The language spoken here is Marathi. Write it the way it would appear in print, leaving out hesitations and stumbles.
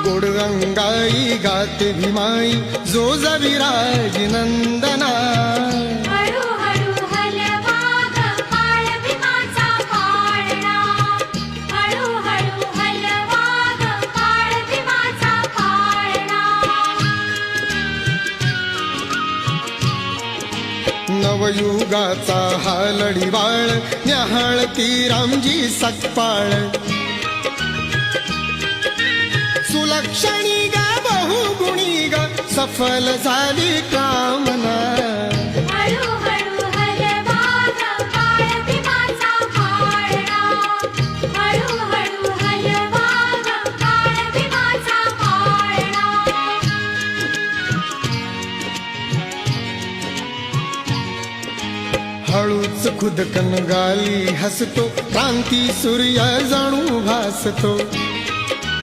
गोड अंगाई गाते भीमाई जो जविराज नंदना. हळूहळू हलवा ग काळ भीमाचा पाळणा. हळूहळू हलवा ग काळ भीमाचा पाळणा. नवयुगाचा हा लढीवाळ न्याहाळती रामजी सकपाळ. सुलक्षणी ग बहुगुणी ग सफल झाली कामना. हळूहळू हलवा ग काळ भीमाचा पाळणा. हळूहळू हलवा ग काळ भीमाचा पाळणा. हळूच खुदकन गाली हसतो क्रांती सूर्य जणू भासतो.